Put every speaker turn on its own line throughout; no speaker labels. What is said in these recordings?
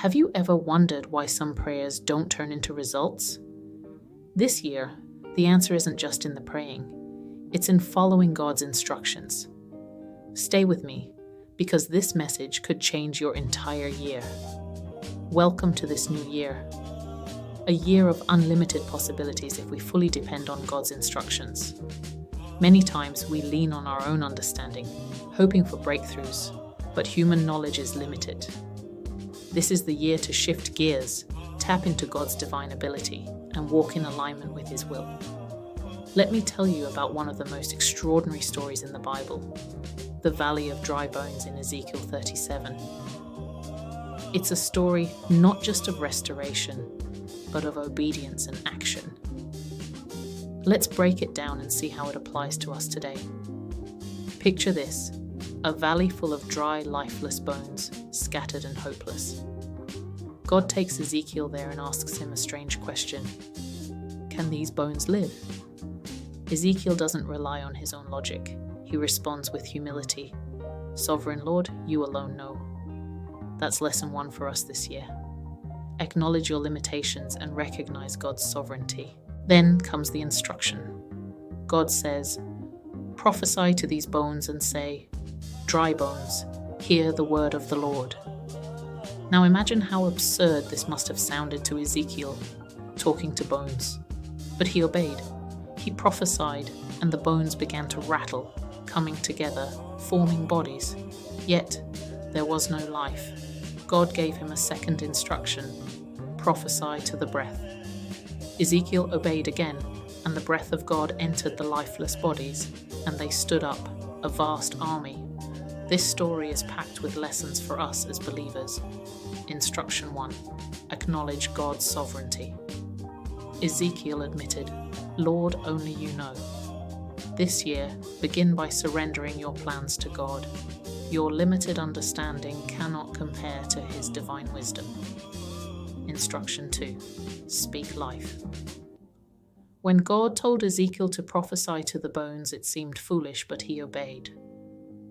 Have you ever wondered why some prayers don't turn into results? This year, the answer isn't just in the praying, it's in following God's instructions. Stay with me, because this message could change your entire year. Welcome to this new year. A year of unlimited possibilities if we fully depend on God's instructions. Many times we lean on our own understanding, hoping for breakthroughs, but human knowledge is limited. This is the year to shift gears, tap into God's divine ability, and walk in alignment with His will. Let me tell you about one of the most extraordinary stories in the Bible, the Valley of Dry Bones in Ezekiel 37. It's a story not just of restoration, but of obedience and action. Let's break it down and see how it applies to us today. Picture this, a valley full of dry, lifeless bones, scattered and hopeless. God takes Ezekiel there and asks him a strange question. Can these bones live? Ezekiel doesn't rely on his own logic. He responds with humility. Sovereign Lord, you alone know. That's lesson 1 for us this year. Acknowledge your limitations and recognize God's sovereignty. Then comes the instruction. God says, prophesy to these bones and say, dry bones, hear the word of the Lord. Now imagine how absurd this must have sounded to Ezekiel, talking to bones. But he obeyed. He prophesied, and the bones began to rattle, coming together, forming bodies. Yet, there was no life. God gave him a second instruction, prophesy to the breath. Ezekiel obeyed again, and the breath of God entered the lifeless bodies, and they stood up, a vast army. This story is packed with lessons for us as believers. Instruction 1. Acknowledge God's sovereignty. Ezekiel admitted, Lord, only you know. This year, begin by surrendering your plans to God. Your limited understanding cannot compare to His divine wisdom. Instruction 2. Speak life. When God told Ezekiel to prophesy to the bones, it seemed foolish, but he obeyed.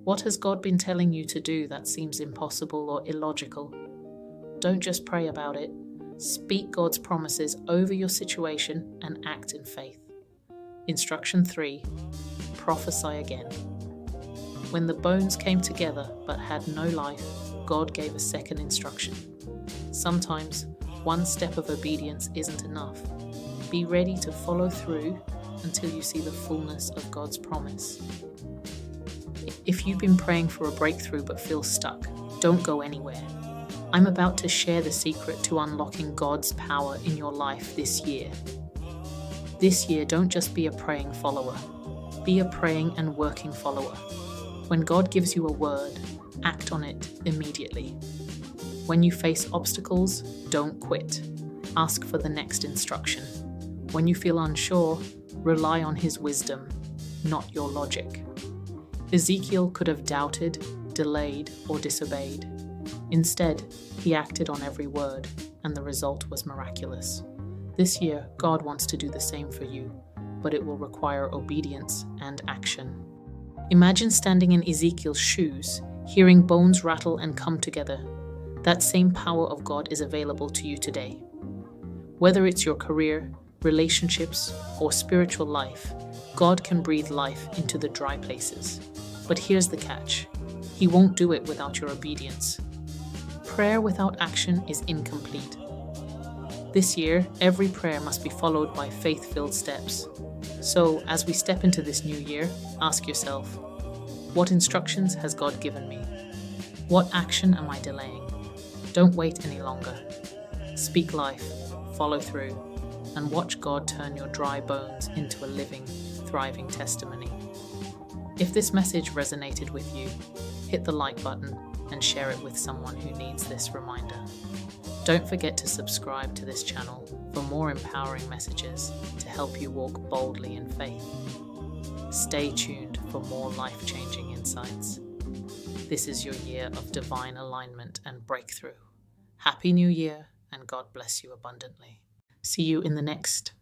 What has God been telling you to do that seems impossible or illogical? Don't just pray about it. Speak God's promises over your situation and act in faith. Instruction 3. Prophesy again. When the bones came together but had no life, God gave a second instruction. Sometimes, one step of obedience isn't enough. Be ready to follow through until you see the fullness of God's promise. If you've been praying for a breakthrough but feel stuck, don't go anywhere. I'm about to share the secret to unlocking God's power in your life this year. This year, don't just be a praying follower. Be a praying and working follower. When God gives you a word, act on it immediately. When you face obstacles, don't quit. Ask for the next instruction. When you feel unsure, rely on His wisdom, not your logic. Ezekiel could have doubted, delayed, or disobeyed. Instead, he acted on every word, and the result was miraculous. This year, God wants to do the same for you, but it will require obedience and action. Imagine standing in Ezekiel's shoes, hearing bones rattle and come together. That same power of God is available to you today. Whether it's your career, relationships, or spiritual life, God can breathe life into the dry places. But here's the catch. He won't do it without your obedience. Prayer without action is incomplete. This year, every prayer must be followed by faith-filled steps. So, as we step into this new year, ask yourself, what instructions has God given me? What action am I delaying? Don't wait any longer. Speak life, follow through, and watch God turn your dry bones into a living, thriving testimony. If this message resonated with you, hit the like button and share it with someone who needs this reminder. Don't forget to subscribe to this channel for more empowering messages to help you walk boldly in faith. Stay tuned for more life-changing insights. This is your year of divine alignment and breakthrough. Happy New Year, and God bless you abundantly. See you in the next